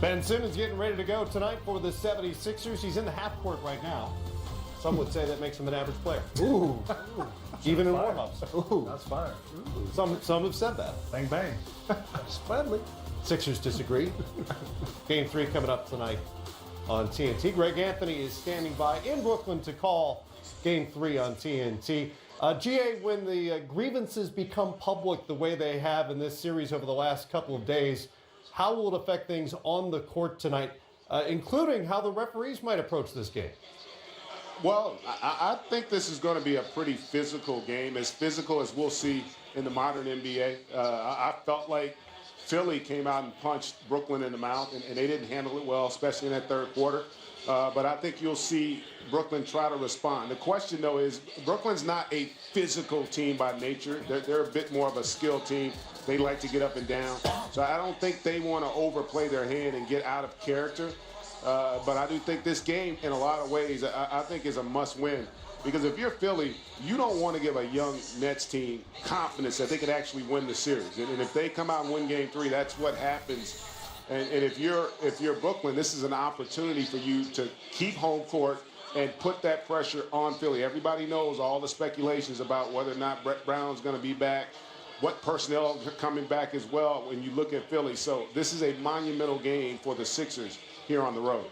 Ben Simmons getting ready to go tonight for the 76ers. He's in the half court right now. Some would say that makes him an average player. Ooh. Even in warm-ups. Ooh. That's fire. Some have said that. Bang, bang. It's friendly. Sixers disagree. Game 3 coming up tonight on TNT. Greg Anthony is standing by in Brooklyn to call Game 3 on TNT. GA, when the grievances become public the way they have in this series over the last couple of days, how will it affect things on the court tonight, including how the referees might approach this game? Well, I think this is going to be a pretty physical game, as physical as we'll see in the modern NBA. I felt like Philly came out and punched Brooklyn in the mouth, and they didn't handle it well, especially in that third quarter. But I think you'll see Brooklyn try to respond. The question, though, is Brooklyn's not a physical team by nature. They're a bit more of a skill team. They like to get up and down. So I don't think they want to overplay their hand and get out of character. But I do think this game, in a lot of ways, I think is a must-win. Because if you're Philly, you don't want to give a young Nets team confidence that they could actually win the series. And if they come out and win Game 3, that's what happens. And if you're Brooklyn, this is an opportunity for you to keep home court and put that pressure on Philly. Everybody knows all the speculations about whether or not Brett Brown's going to be back, what personnel are coming back as well when you look at Philly. So this is a monumental game for the Sixers here on the road.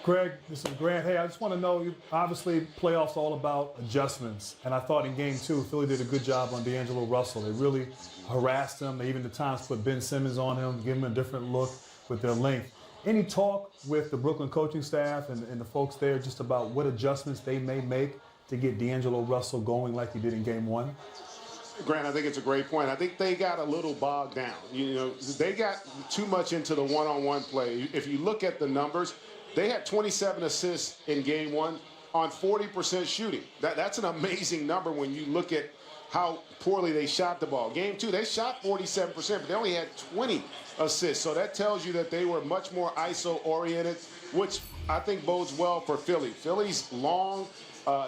Greg, this is Grant. Hey, I just want to know, obviously, playoffs all about adjustments. And I thought in Game 2, Philly did a good job on D'Angelo Russell. They really harassed him. They even at times put Ben Simmons on him, give him a different look with their length. Any talk with the Brooklyn coaching staff and the folks there just about what adjustments they may make to get D'Angelo Russell going like he did in Game 1? Grant, I think it's a great point. I think they got a little bogged down. You know, they got too much into the one-on-one play. If you look at the numbers, they had 27 assists in Game 1 on 40% shooting. That's an amazing number when you look at how poorly they shot the ball. Game 2, they shot 47%, but they only had 20 assists. So that tells you that they were much more ISO-oriented, which I think bodes well for Philly. Philly's long.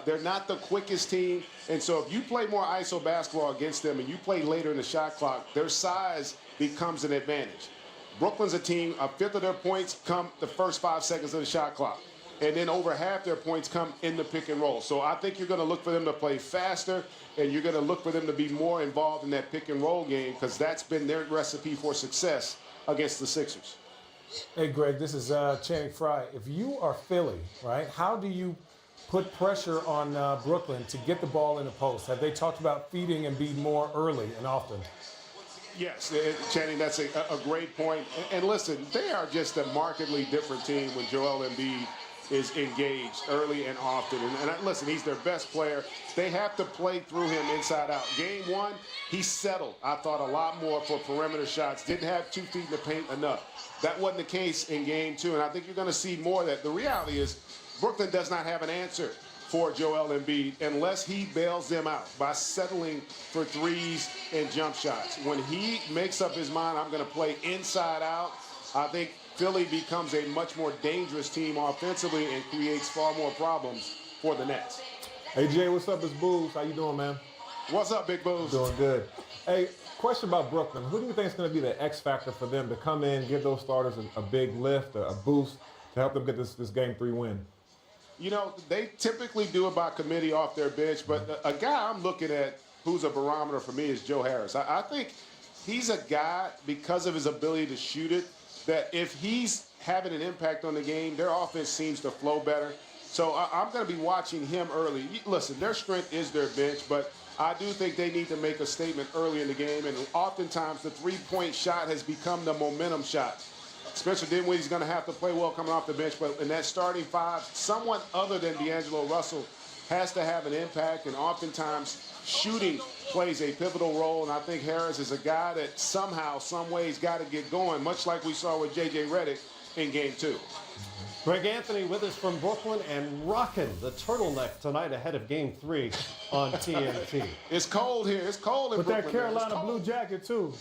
They're not the quickest team. And so if you play more ISO basketball against them and you play later in the shot clock, their size becomes an advantage. Brooklyn's a team, a fifth of their points come the first 5 seconds of the shot clock. And then over half their points come in the pick and roll. So I think you're going to look for them to play faster, and you're going to look for them to be more involved in that pick and roll game, because that's been their recipe for success against the Sixers. Hey, Greg, this is Channing Frye. If you are Philly, right, how do you put pressure on Brooklyn to get the ball in the post? Have they talked about feeding and be more early and often? Yes, Channing, that's a great point. And listen, they are just a markedly different team when Joel Embiid is engaged early and often. And listen, he's their best player. They have to play through him inside out. Game 1, he settled, I thought, a lot more for perimeter shots. Didn't have 2 feet in the paint enough. That wasn't the case in Game 2, and I think you're going to see more of that. The reality is Brooklyn does not have an answer for Joel Embiid unless he bails them out by settling for threes and jump shots. When he makes up his mind, I'm going to play inside out, I think Philly becomes a much more dangerous team offensively and creates far more problems for the Nets. Hey, Jay, what's up? It's Booz. How you doing, man? What's up, Big Booz? Doing good. Hey, question about Brooklyn. Who do you think is going to be the X factor for them to come in, give those starters a big lift, a boost to help them get this Game 3 win? You know, they typically do it by committee off their bench, but a guy I'm looking at who's a barometer for me is Joe Harris. I think he's a guy, because of his ability to shoot it, that if he's having an impact on the game, their offense seems to flow better. So I'm going to be watching him early. Listen, their strength is their bench, but I do think they need to make a statement early in the game, and oftentimes the three-point shot has become the momentum shot. Spencer Dinwiddie's going to have to play well coming off the bench, but in that starting 5, someone other than D'Angelo Russell has to have an impact, and oftentimes shooting plays a pivotal role, and I think Harris is a guy that somehow, some ways got to get going, much like we saw with J.J. Redick in Game 2. Greg Anthony with us from Brooklyn and rocking the turtleneck tonight ahead of Game 3 on TNT. It's cold here. It's cold in With Brooklyn. that Carolina blue jacket, too.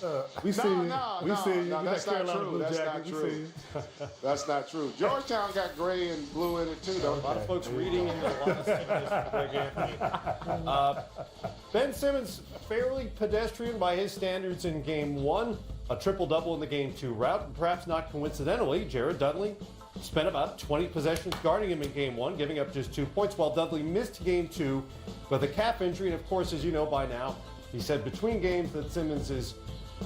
We see you. We see you. No, With that's that not Carolina true. blue That's jacket. not We true. see you. That's not true. Georgetown got gray and blue in it, too, though. A lot of folks reading into a lot of sickness for Greg Anthony. Ben Simmons, fairly pedestrian by his standards in Game 1. a triple-double in the Game 2 route. And perhaps not coincidentally, Jared Dudley spent about 20 possessions guarding him in Game 1, giving up just 2 points, while Dudley missed Game 2 with a calf injury. And of course, as you know by now, he said between games that Simmons is,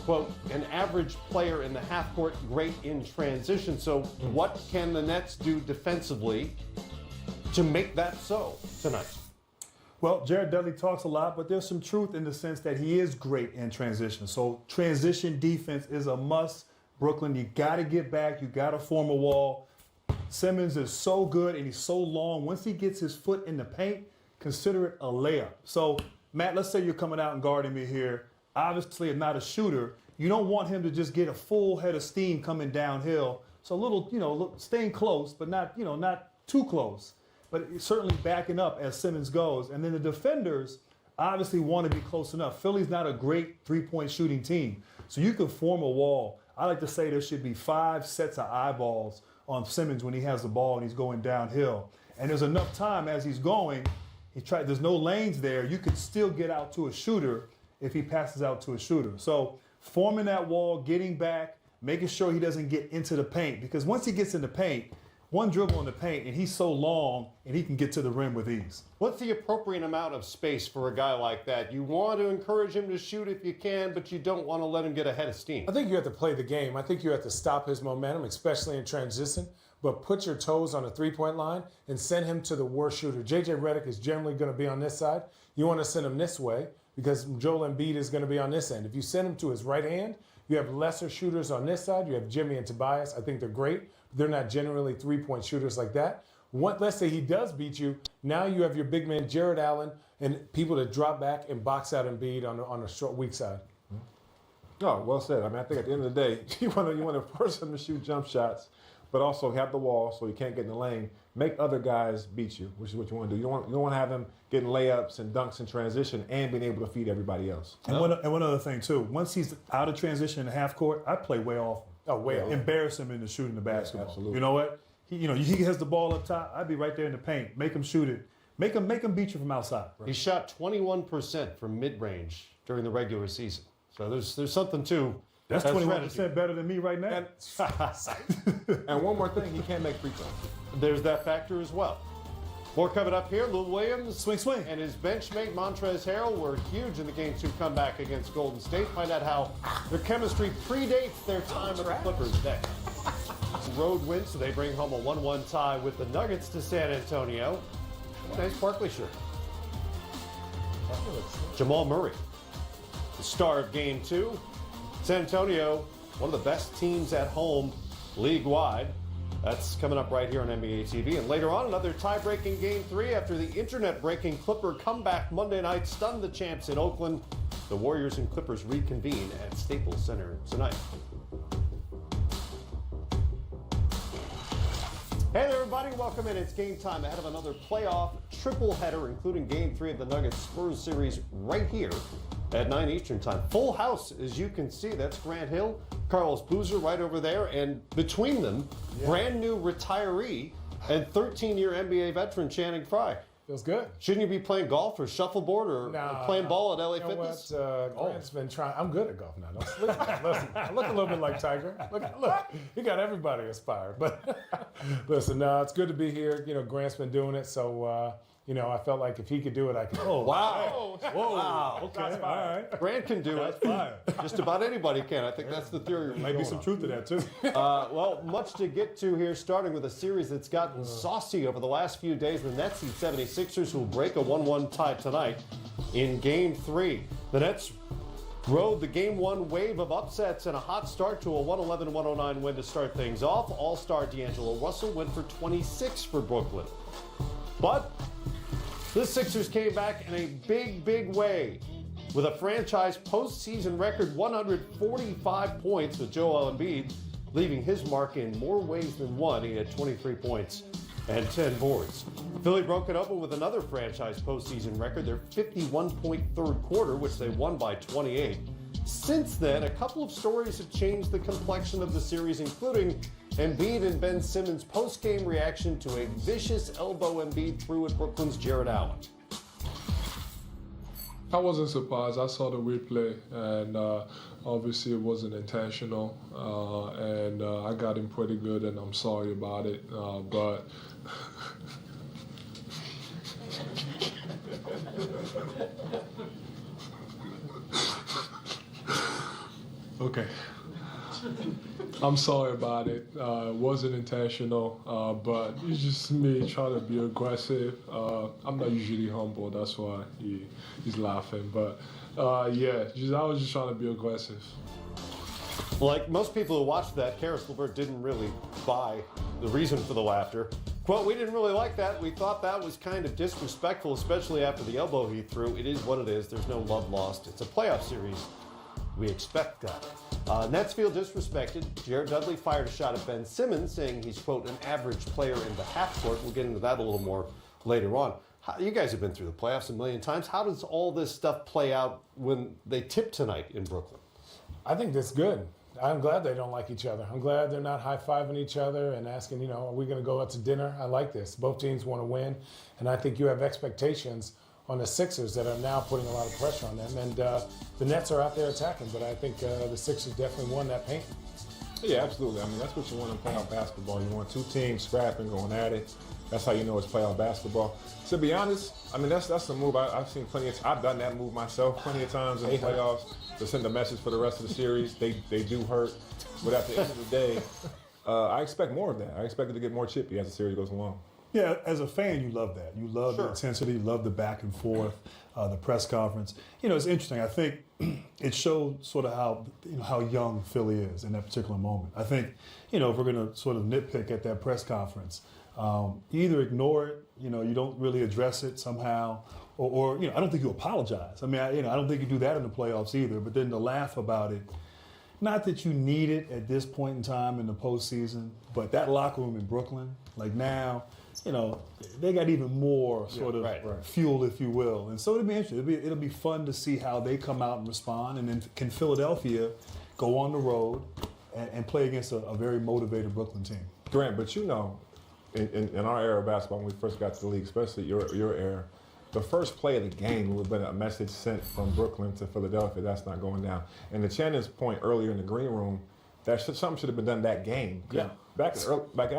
quote, an average player in the half court, great in transition. So what can the Nets do defensively to make that so tonight? Well, Jared Dudley talks a lot, but there's some truth in the sense that he is great in transition. So transition defense is a must. Brooklyn, you got to get back. You got to form a wall. Simmons is so good and he's so long. Once he gets his foot in the paint, consider it a layup. So, Matt, let's say you're coming out and guarding me here. Obviously, I'm not a shooter. You don't want him to just get a full head of steam coming downhill. So a little, staying close, but not too close. But certainly backing up as Simmons goes. And then the defenders obviously want to be close enough. Philly's not a great three-point shooting team. So you can form a wall. I like to say there should be 5 sets of eyeballs on Simmons when he has the ball and he's going downhill. And there's enough time as he's going. There's no lanes there. You could still get out to a shooter if he passes out to a shooter. So forming that wall, getting back, making sure he doesn't get into the paint. Because once he gets in the paint, one dribble in the paint, and he's so long, and he can get to the rim with ease. What's the appropriate amount of space for a guy like that? You want to encourage him to shoot if you can, but you don't want to let him get ahead of steam. I think you have to play the game. I think you have to stop his momentum, especially in transition, but put your toes on the three-point line and send him to the worst shooter. J.J. Redick is generally going to be on this side. You want to send him this way because Joel Embiid is going to be on this end. If you send him to his right hand, you have lesser shooters on this side. You have Jimmy and Tobias. I think they're great. They're not generally three-point shooters like that. Let's say he does beat you. Now you have your big man, Jared Allen, and people that drop back and box out Embiid on a short, weak side. Oh, well said. I mean, I think at the end of the day, you want to force him to shoot jump shots, but also have the wall so he can't get in the lane. Make other guys beat you, which is what you want to do. You don't want to have him getting layups and dunks in transition and being able to feed everybody else. And one other thing, too. Once he's out of transition in the half court, I play way off. Oh, way off. Embarrass him into shooting the basketball. Absolutely. You know what? He has the ball up top. I'd be right there in the paint. Make him shoot it. Make him beat you from outside. He shot 21% from mid-range during the regular season. So there's something to That's 21% better than me right now. And one more thing, he can't make free throws. There's that factor as well. More coming up here. Lou Williams Swing. and his benchmate Montrezl Harrell were huge in the Game 2 comeback against Golden State. Find out how their chemistry predates their time with the Clippers next. Road win, so they bring home a 1-1 tie with the Nuggets to San Antonio. Nice Barkley shirt. Jamal Murray, the star of Game 2. San Antonio, one of the best teams at home league-wide. That's coming up right here on NBA TV. And later on, another tie-breaking Game 3 after the internet-breaking Clipper comeback Monday night stunned the champs in Oakland. The Warriors and Clippers reconvene at Staples Center tonight. Hey there, everybody. Welcome in. It's game time ahead of another playoff triple header, including Game 3 of the Nuggets-Spurs series right here at 9 Eastern time. Full house, as you can see. That's Grant Hill, Carlos Boozer right over there, and between them, brand new retiree and 13-year NBA veteran Channing Frye. Feels good. Shouldn't you be playing golf or shuffleboard or playing ball at LA Fitness? Grant's been trying. I'm good at golf now. Listen, I look a little bit like Tiger. Look, he got everybody inspired. But listen, it's good to be here. Grant's been doing it, so I felt like if he could do it, I could. Oh, wow. Whoa. Wow. Okay, all right. Grant can do it. Just about anybody can. I think that's the theory. Might be some truth to that, too. Well, much to get to here, starting with a series that's gotten saucy over the last few days. The Nets and 76ers who will break a 1-1 tie tonight in Game 3. The Nets rode the Game 1 wave of upsets and a hot start to a 111-109 win to start things off. All-star D'Angelo Russell went for 26 for Brooklyn. But the Sixers came back in a big way with a franchise postseason record 145 points with Joel Embiid leaving his mark in more ways than one. He had 23 points and 10 boards. Philly broke it open with another franchise postseason record, their 51-point third quarter, which they won by 28. Since then, a couple of stories have changed the complexion of the series, including Embiid and Ben Simmons' post-game reaction to a vicious elbow Embiid threw at Brooklyn's Jared Allen. I wasn't surprised. I saw the replay, and obviously it wasn't intentional, and I got him pretty good, and I'm sorry about it. But okay. I'm sorry about it. It wasn't intentional, but it's just me trying to be aggressive. I'm not usually humble, that's why he's laughing. But yeah, I was just trying to be aggressive. Like most people who watched that, Karis LeVert didn't really buy the reason for the laughter. Quote, we didn't really like that. We thought that was kind of disrespectful, especially after the elbow he threw. It is what it is. There's no love lost. It's a playoff series. We expect that. Nets feel disrespected. Jared Dudley fired a shot at Ben Simmons, saying he's, quote, an average player in the half court. We'll get into that a little more later on. You guys have been through the playoffs a million times. How does all this stuff play out when they tip tonight in Brooklyn? I think that's good. I'm glad they don't like each other. I'm glad they're not high-fiving each other and asking, are we going to go out to dinner? I like this. Both teams want to win, and I think you have expectations on the Sixers that are now putting a lot of pressure on them. And the Nets are out there attacking, but I think the Sixers definitely won that paint. Yeah, absolutely. I mean, that's what you want in playoff basketball. You want two teams scrapping, going at it. That's how you know it's playoff basketball. To be honest, I mean, that's the move. I've seen plenty of I've done that move myself plenty of times in the playoffs to send a message for the rest of the series. They do hurt. But at the end of the day, I expect more of that. I expect it to get more chippy as the series goes along. Yeah, as a fan, you love that. You love the intensity, you love the back and forth, the press conference. It's interesting. I think it showed sort of how young Philly is in that particular moment. I think, if we're going to sort of nitpick at that press conference, you either ignore it, you don't really address it somehow, or I don't think you apologize. I mean, I don't think you do that in the playoffs either. But then to laugh about it, not that you need it at this point in time in the postseason, but that locker room in Brooklyn, like now, they got even more sort of fuel, if you will. And so it'll be interesting. It'll be fun to see how they come out and respond. And then can Philadelphia go on the road and play against a very motivated Brooklyn team? Grant, but in our era of basketball, when we first got to the league, especially your era, the first play of the game would have been a message sent from Brooklyn to Philadelphia. That's not going down. And to Channon's point earlier in the green room, something should have been done that game. Yeah. Back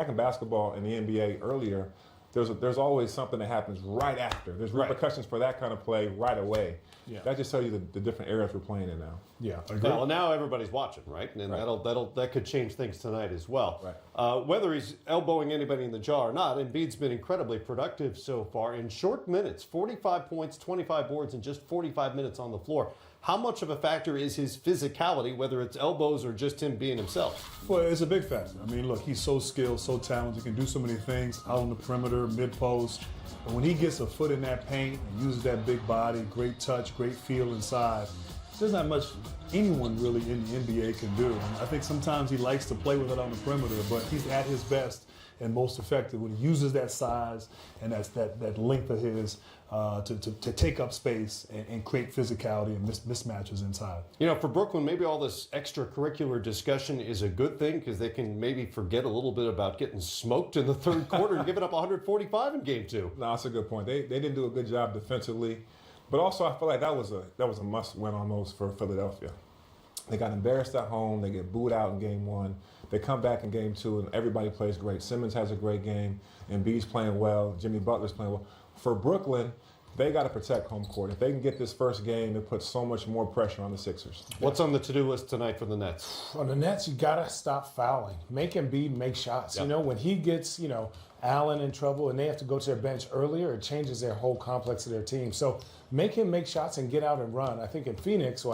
in basketball in the NBA earlier, there's always something that happens right after. There's repercussions for that kind of play right away. Yeah. That just tells you the different eras we're playing in now. Yeah. Well, now everybody's watching, right? And that could change things tonight as well. Right. Whether he's elbowing anybody in the jaw or not, Embiid's been incredibly productive so far in short minutes. 45 points, 25 boards in just 45 minutes on the floor. How much of a factor is his physicality, whether it's elbows or just him being himself? Well, it's a big factor. I mean, look, he's so skilled, so talented, he can do so many things out on the perimeter, mid-post. And when he gets a foot in that paint and uses that big body, great touch, great feel inside, there's not much anyone really in the NBA can do. And I think sometimes he likes to play with it on the perimeter, but he's at his best and most effective when he uses that size and that length of his to take up space and create physicality and mismatches inside. For Brooklyn, maybe all this extracurricular discussion is a good thing because they can maybe forget a little bit about getting smoked in the third quarter and giving up 145 in Game 2. No, that's a good point. They didn't do a good job defensively, but also I feel like that was a must-win almost for Philadelphia. They got embarrassed at home. They get booed out in Game 1. They come back in Game 2, and everybody plays great. Simmons has a great game. Embiid's playing well. Jimmy Butler's playing well. For Brooklyn, they got to protect home court. If they can get this first game, it puts so much more pressure on the Sixers. What's on the to-do list tonight for the Nets? On the Nets, you got to stop fouling. Make Embiid make shots. Yep. When he gets, Allen in trouble and they have to go to their bench earlier, it changes their whole complex of their team. So make him make shots and get out and run. I think in Phoenix,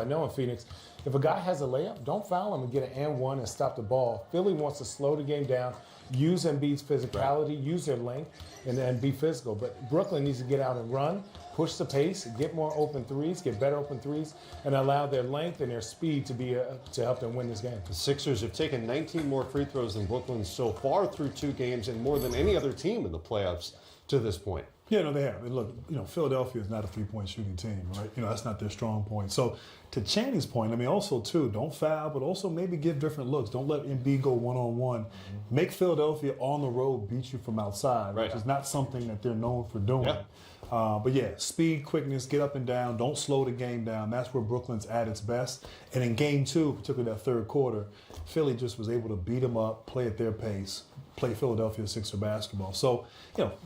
if a guy has a layup, don't foul him and get an and one and stop the ball. Philly wants to slow the game down, use Embiid's physicality, use their length, and be physical. But Brooklyn needs to get out and run, push the pace, get more open threes, get better open threes, and allow their length and their speed to be to help them win this game. The Sixers have taken 19 more free throws than Brooklyn so far through 2 games and more than any other team in the playoffs to this point. Yeah, no, they have. And look, Philadelphia is not a three-point shooting team, right? That's not their strong point. So to Channing's point, also, too, don't foul, but also maybe give different looks. Don't let Embiid go one-on-one. Make Philadelphia on the road beat you from outside, which is not something that they're known for doing. Yeah. But yeah, speed, quickness, get up and down. Don't slow the game down. That's where Brooklyn's at its best. And in game 2, particularly that third quarter, Philly just was able to beat them up, play at their pace, play Philadelphia Sixer basketball. So,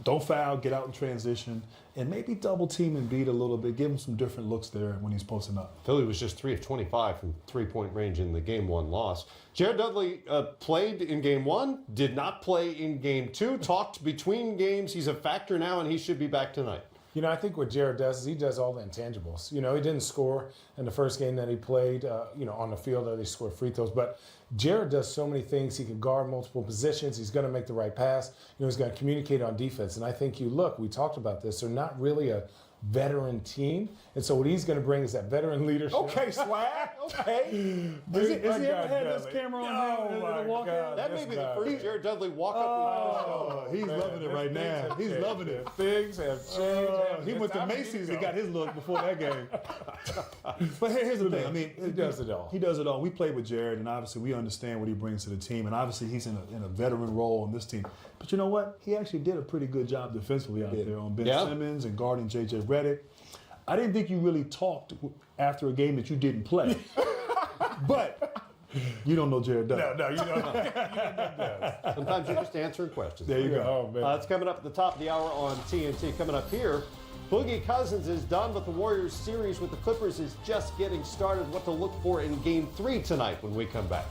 don't foul, get out in transition, and maybe double team and beat a little bit. Give him some different looks there when he's posting up. Philly was just 3 of 25 from three-point range in the Game 1 loss. Jared Dudley played in Game 1, did not play in Game 2, talked between games. He's a factor now, and he should be back tonight. I think what Jared does is he does all the intangibles. He didn't score in the first game that he played, on the field, or he scored free throws. But Jared does so many things. He can guard multiple positions. He's going to make the right pass. He's going to communicate on defense. And I think we talked about this. They're not really a veteran team. And so what he's going to bring is that veteran leadership. Okay, Swag. Okay. Has he ever had this camera on him? my walk God. That may be the first Jared Dudley walk-up we've He's loving it right now. He's loving it. Things have changed. He went to Macy's and got his look before that game. But here's the thing. I mean, He does it all. He does it all. We played with Jared, and obviously we understand what he brings to the team. And obviously he's in a veteran role on this team. But you know what? He actually did a pretty good job defensively out there on Ben Simmons and guarding J.J. Redick. I didn't think you really talked after a game that you didn't play. But you don't know Jared Dudley. No, you don't. Sometimes you're just answering questions. There you go. Oh, man. It's coming up at the top of the hour on TNT. Coming up here, Boogie Cousins is done, but the Warriors series with the Clippers is just getting started. What to look for in Game 3 tonight when we come back.